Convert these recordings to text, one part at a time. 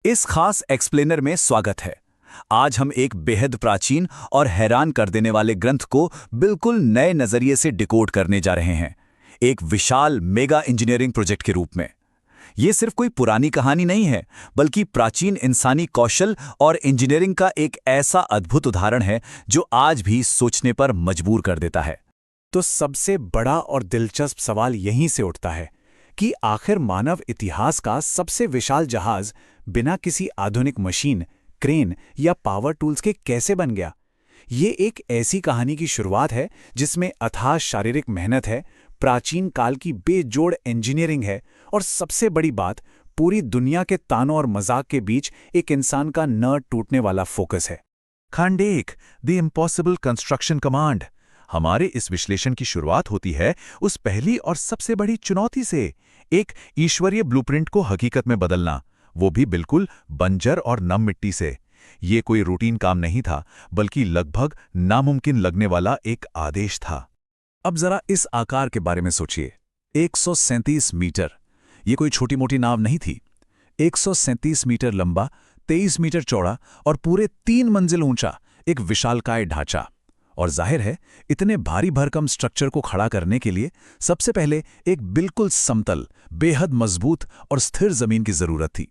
इस खास एक्सप्लेनर में स्वागत है। आज हम एक बेहद प्राचीन और हैरान कर देने वाले ग्रंथ को बिल्कुल नए नजरिए से डिकोड करने जा रहे हैं, एक विशाल मेगा इंजीनियरिंग प्रोजेक्ट के रूप में। ये सिर्फ कोई पुरानी कहानी नहीं है, बल्कि प्राचीन इंसानी कौशल और इंजीनियरिंग का एक ऐसा अद्भुत उदाहरण है जो आज भी सोचने पर मजबूर कर देता है। तो सबसे बड़ा और दिलचस्प सवाल यहीं से उठता है कि आखिर मानव इतिहास का सबसे विशाल जहाज बिना किसी आधुनिक मशीन, क्रेन या पावर टूल्स के कैसे बन गया। ये एक ऐसी कहानी की शुरुआत है जिसमें अथाह शारीरिक मेहनत है, प्राचीन काल की बेजोड़ इंजीनियरिंग है और सबसे बड़ी बात, पूरी दुनिया के तानों और मजाक के बीच एक इंसान का न टूटने वाला फोकस है। खंड 1, द इम्पॉसिबल कंस्ट्रक्शन कमांड। हमारे इस विश्लेषण की शुरुआत होती है उस पहली और सबसे बड़ी चुनौती से, एक ईश्वरीय ब्लूप्रिंट को हकीकत में बदलना, वो भी बिल्कुल बंजर और नम मिट्टी से। ये कोई रूटीन काम नहीं था, बल्कि लगभग नामुमकिन लगने वाला एक आदेश था। अब जरा इस आकार के बारे में सोचिए, 137 मीटर। ये कोई छोटी मोटी नाव नहीं थी। 137 मीटर लंबा, 23 मीटर चौड़ा और पूरे 3 मंजिल ऊंचा एक विशालकाय ढांचा। और जाहिर है, इतने भारी भरकम स्ट्रक्चर को खड़ा करने के लिए सबसे पहले एक बिल्कुल समतल, बेहद मजबूत और स्थिर जमीन की जरूरत थी।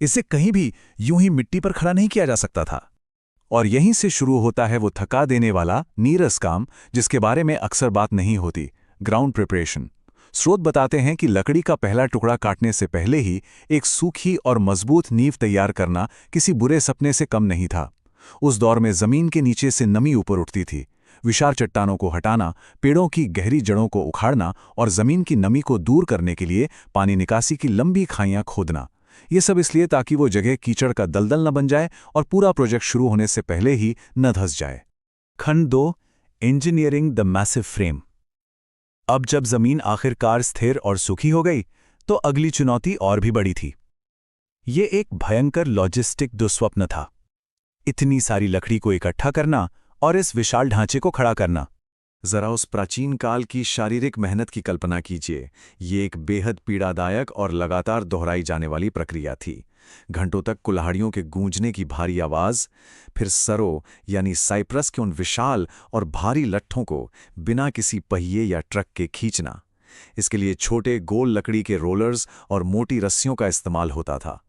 इसे कहीं भी यूं ही मिट्टी पर खड़ा नहीं किया जा सकता था। और यहीं से शुरू होता है वो थका देने वाला नीरस काम जिसके बारे में अक्सर बात नहीं होती, ग्राउंड प्रिपरेशन। स्रोत बताते हैं कि लकड़ी का पहला टुकड़ा काटने से पहले ही एक सूखी और मजबूत नींव तैयार करना किसी बुरे सपने से कम नहीं था। उस दौर में जमीन के नीचे से नमी ऊपर उठती थी। विशाल चट्टानों को हटाना, पेड़ों की गहरी जड़ों को उखाड़ना और जमीन की नमी को दूर करने के लिए पानी निकासी की लंबी खाइयां खोदना, ये सब इसलिए ताकि वो जगह कीचड़ का दलदल न बन जाए और पूरा प्रोजेक्ट शुरू होने से पहले ही न धंस जाए। खंड 2, इंजीनियरिंग द मैसिव फ्रेम। अब जब जमीन आखिरकार स्थिर और सूखी हो गई, तो अगली चुनौती और भी बड़ी थी। ये एक भयंकर लॉजिस्टिक दुस्वप्न था। इतनी सारी लकड़ी को इकट्ठा करना और इस विशाल ढांचे को खड़ा करना। जरा उस प्राचीन काल की शारीरिक मेहनत की कल्पना कीजिए। ये एक बेहद पीड़ादायक और लगातार दोहराई जाने वाली प्रक्रिया थी। घंटों तक कुल्हाड़ियों के गूंजने की भारी आवाज, फिर सरों यानी साइप्रस के उन विशाल और भारी लट्ठों को बिना किसी पहिए या ट्रक के खींचना। इसके लिए छोटे गोल लकड़ी के रोलर्स और मोटी रस्सियों का इस्तेमाल होता था।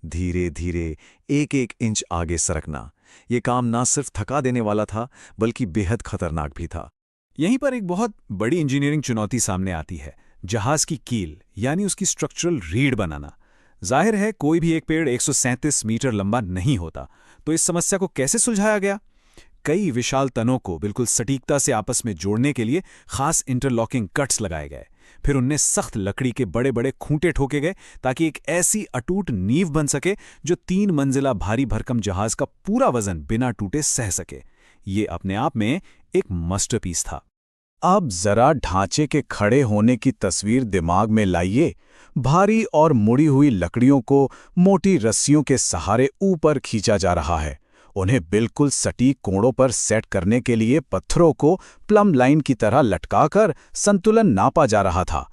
धीरे धीरे एक एक इंच आगे सरकना, ये काम ना सिर्फ थका देने वाला था, बल्कि बेहद खतरनाक भी था। यहीं पर एक बहुत बड़ी इंजीनियरिंग चुनौती सामने आती है, जहाज की कील यानी उसकी स्ट्रक्चरल रीढ़ बनाना। जाहिर है, कोई भी एक पेड़ 137 मीटर लंबा नहीं होता, तो इस समस्या को कैसे सुलझाया गया? कई विशाल तनों को बिल्कुल सटीकता से आपस में जोड़ने के लिए खास इंटरलॉकिंग कट्स लगाए गए। फिर उनमें सख्त लकड़ी के बड़े बड़े खूंटे ठोके गए ताकि एक ऐसी अटूट नींव बन सके जो 3 मंजिला भारी भरकम जहाज का पूरा वजन बिना टूटे सह सके। ये अपने आप में एक मास्टरपीस था। अब जरा ढांचे के खड़े होने की तस्वीर दिमाग में लाइए। भारी और मुड़ी हुई लकड़ियों को मोटी रस्सियों के सहारे ऊपर खींचा जा रहा है। उन्हें बिल्कुल सटीक कोणों पर सेट करने के लिए पत्थरों को प्लम लाइन की तरह लटकाकर संतुलन नापा जा रहा था।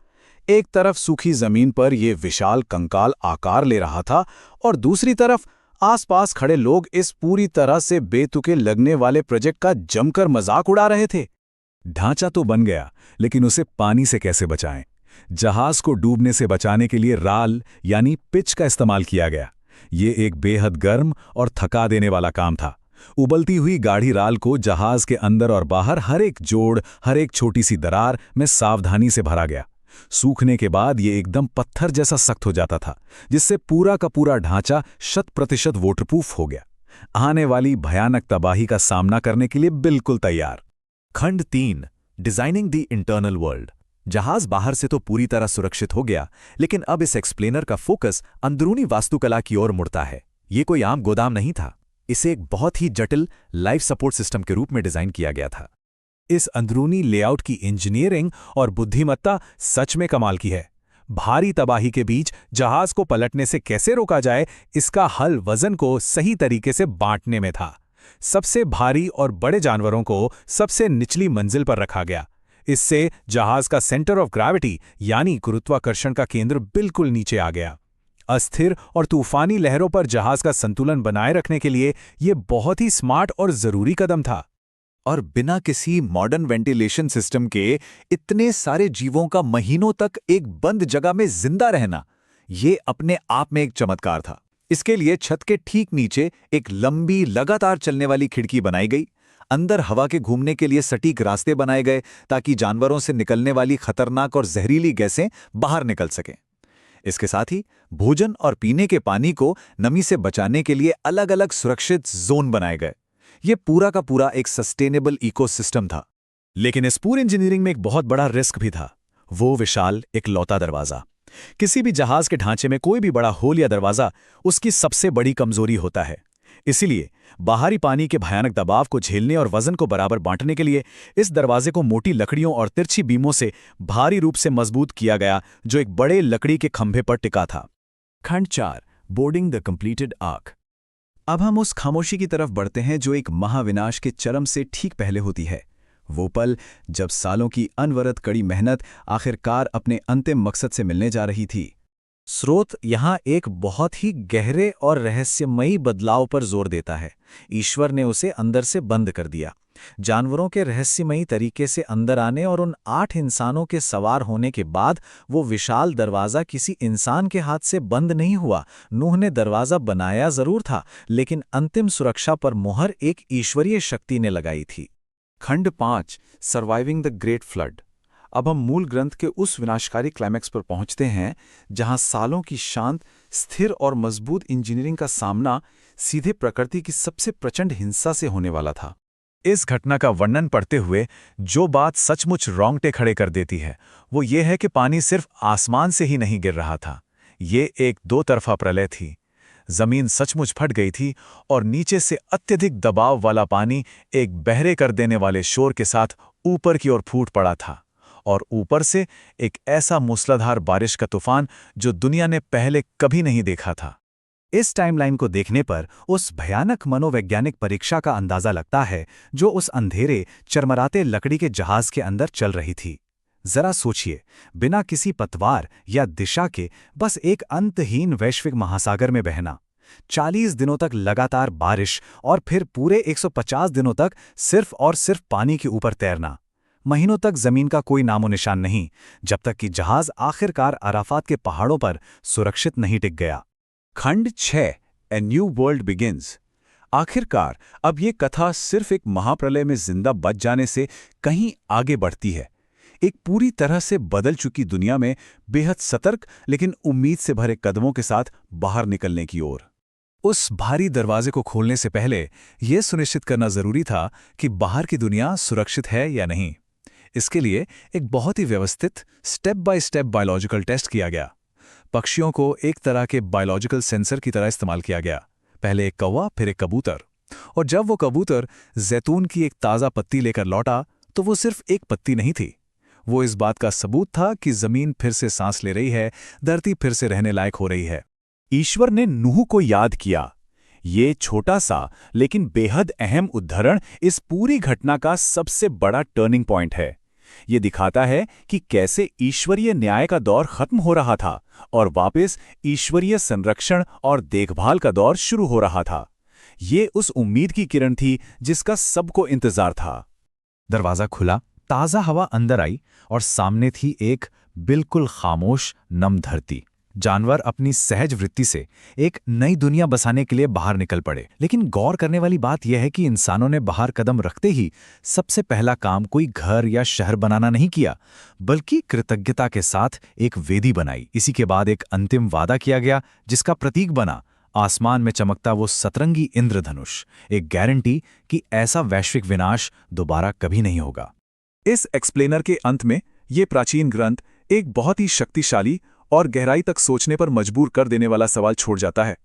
एक तरफ सूखी जमीन पर यह विशाल कंकाल आकार ले रहा था और दूसरी तरफ आसपास खड़े लोग इस पूरी तरह से बेतुके लगने वाले प्रोजेक्ट का जमकर मजाक उड़ा रहे थे। ढांचा तो बन गया, लेकिन उसे पानी से कैसे बचाएं? जहाज को डूबने से बचाने के लिए राल यानी पिच का इस्तेमाल किया गया। ये एक बेहद गर्म और थका देने वाला काम था। उबलती हुई गाढ़ी राल को जहाज के अंदर और बाहर हर एक जोड़, हर एक छोटी सी दरार में सावधानी से भरा गया। सूखने के बाद ये एकदम पत्थर जैसा सख्त हो जाता था, जिससे पूरा का पूरा ढांचा 100% वाटरप्रूफ हो गया, आने वाली भयानक तबाही का सामना करने के लिए बिल्कुल तैयार। खंड 3, डिजाइनिंग द इंटरनल वर्ल्ड। जहाज बाहर से तो पूरी तरह सुरक्षित हो गया, लेकिन अब इस एक्सप्लेनर का फोकस अंदरूनी वास्तुकला की ओर मुड़ता है। ये कोई आम गोदाम नहीं था, इसे एक बहुत ही जटिल लाइफ सपोर्ट सिस्टम के रूप में डिजाइन किया गया था। इस अंदरूनी लेआउट की इंजीनियरिंग और बुद्धिमत्ता सच में कमाल की है। भारी तबाही के बीच जहाज को पलटने से कैसे रोका जाए, इसका हल वजन को सही तरीके से बांटने में था। सबसे भारी और बड़े जानवरों को सबसे निचली मंजिल पर रखा गया। इससे जहाज का सेंटर ऑफ ग्रेविटी यानी गुरुत्वाकर्षण का केंद्र बिल्कुल नीचे आ गया। अस्थिर और तूफानी लहरों पर जहाज का संतुलन बनाए रखने के लिए ये बहुत ही स्मार्ट और जरूरी कदम था। और बिना किसी मॉडर्न वेंटिलेशन सिस्टम के इतने सारे जीवों का महीनों तक एक बंद जगह में जिंदा रहना, ये अपने आप में एक चमत्कार था। इसके लिए छत के ठीक नीचे एक लंबी लगातार चलने वाली खिड़की बनाई गई। अंदर हवा के घूमने के लिए सटीक रास्ते बनाए गए ताकि जानवरों से निकलने वाली खतरनाक और जहरीली गैसें बाहर निकल सकें। इसके साथ ही भोजन और पीने के पानी को नमी से बचाने के लिए अलग अलग सुरक्षित जोन बनाए गए। ये पूरा का पूरा एक सस्टेनेबल इकोसिस्टम था। लेकिन इस पूरे इंजीनियरिंग में एक बहुत बड़ा रिस्क भी था, वो विशाल इकलौता दरवाजा। किसी भी जहाज के ढांचे में कोई भी बड़ा होल या दरवाजा उसकी सबसे बड़ी कमजोरी होता है। इसीलिए बाहरी पानी के भयानक दबाव को झेलने और वजन को बराबर बांटने के लिए इस दरवाजे को मोटी लकड़ियों और तिरछी बीमों से भारी रूप से मजबूत किया गया, जो एक बड़े लकड़ी के खंभे पर टिका था। खंड 4, बोर्डिंग द कंप्लीटेड आर्क। अब हम उस खामोशी की तरफ बढ़ते हैं जो एक महाविनाश के चरम से ठीक पहले होती है। वो पल जब सालों की अनवरत कड़ी मेहनत आखिरकार अपने अंतिम मकसद से मिलने जा रही थी। स्रोत यहाँ एक बहुत ही गहरे और रहस्यमयी बदलाव पर जोर देता है। ईश्वर ने उसे अंदर से बंद कर दिया। जानवरों के रहस्यमयी तरीके से अंदर आने और उन 8 इंसानों के सवार होने के बाद वो विशाल दरवाज़ा किसी इंसान के हाथ से बंद नहीं हुआ। नूह ने दरवाज़ा बनाया ज़रूर था, लेकिन अंतिम सुरक्षा पर मोहर एक ईश्वरीय शक्ति ने लगाई थी। खंड 5, सर्वाइविंग द ग्रेट फ्लड। अब हम मूल ग्रंथ के उस विनाशकारी क्लाइमैक्स पर पहुंचते हैं जहां सालों की शांत, स्थिर और मजबूत इंजीनियरिंग का सामना सीधे प्रकृति की सबसे प्रचंड हिंसा से होने वाला था। इस घटना का वर्णन पढ़ते हुए जो बात सचमुच रोंगटे खड़े कर देती है वो ये है कि पानी सिर्फ आसमान से ही नहीं गिर रहा था। ये एक दो तरफा प्रलय थी। जमीन सचमुच फट गई थी और नीचे से अत्यधिक दबाव वाला पानी एक बहरे कर देने वाले शोर के साथ ऊपर की ओर फूट पड़ा था। और ऊपर से एक ऐसा मूसलाधार बारिश का तूफान जो दुनिया ने पहले कभी नहीं देखा था। इस टाइमलाइन को देखने पर उस भयानक मनोवैज्ञानिक परीक्षा का अंदाजा लगता है जो उस अंधेरे चरमराते लकड़ी के जहाज के अंदर चल रही थी। जरा सोचिए, बिना किसी पतवार या दिशा के बस एक अंतहीन वैश्विक महासागर में बहना, 40 दिनों तक लगातार बारिश और फिर पूरे 150 दिनों तक सिर्फ और सिर्फ पानी के ऊपर तैरना। महीनों तक जमीन का कोई नामो निशान नहीं, जब तक कि जहाज आखिरकार अराफात के पहाड़ों पर सुरक्षित नहीं टिक गया। खंड 6, ए न्यू वर्ल्ड बिगिंस। आखिरकार अब ये कथा सिर्फ एक महाप्रलय में जिंदा बच जाने से कहीं आगे बढ़ती है, एक पूरी तरह से बदल चुकी दुनिया में बेहद सतर्क लेकिन उम्मीद से भरे कदमों के साथ बाहर निकलने की ओर। उस भारी दरवाजे को खोलने से पहले यह सुनिश्चित करना जरूरी था कि बाहर की दुनिया सुरक्षित है या नहीं। इसके लिए एक बहुत ही व्यवस्थित step by step biological test किया गया। पक्षियों को एक तरह के बायोलॉजिकल सेंसर की तरह इस्तेमाल किया गया। पहले एक कौवा, फिर एक कबूतर। और जब वो कबूतर जैतून की एक ताज़ा पत्ती लेकर लौटा तो वो सिर्फ एक पत्ती नहीं थी, वो इस बात का सबूत था कि जमीन फिर से सांस ले रही है, धरती फिर से रहने लायक हो रही है। ईश्वर ने नूह को याद किया। ये छोटा सा लेकिन बेहद अहम उदाहरण इस पूरी घटना का सबसे बड़ा टर्निंग पॉइंट है। ये दिखाता है कि कैसे ईश्वरीय न्याय का दौर खत्म हो रहा था और वापस ईश्वरीय संरक्षण और देखभाल का दौर शुरू हो रहा था। ये उस उम्मीद की किरण थी जिसका सबको इंतजार था। दरवाजा खुला, ताज़ा हवा अंदर आई और सामने थी एक बिल्कुल खामोश नम धरती। जानवर अपनी सहज वृत्ति से एक नई दुनिया बसाने के लिए बाहर निकल पड़े। लेकिन गौर करने वाली बात यह है कि इंसानों ने बाहर कदम रखते ही सबसे पहला काम कोई घर या शहर बनाना नहीं किया, बल्कि कृतज्ञता के साथ एक वेदी बनाई। इसी के बाद एक अंतिम वादा किया गया जिसका प्रतीक बना आसमान में चमकता वो सतरंगी इंद्रधनुष, एक गारंटी कि ऐसा वैश्विक विनाश दोबारा कभी नहीं होगा। इस एक्सप्लेनर के अंत में ये प्राचीन ग्रंथ एक बहुत ही शक्तिशाली और गहराई तक सोचने पर मजबूर कर देने वाला सवाल छोड़ जाता है।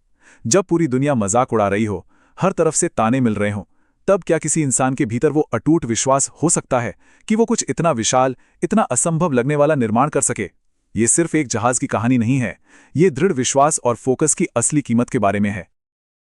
जब पूरी दुनिया मजाक उड़ा रही हो, हर तरफ से ताने मिल रहे हों, तब क्या किसी इंसान के भीतर वो अटूट विश्वास हो सकता है कि वो कुछ इतना विशाल, इतना असंभव लगने वाला निर्माण कर सके? ये सिर्फ एक जहाज की कहानी नहीं है, ये दृढ़ विश्वास और फोकस की असली कीमत के बारे में है।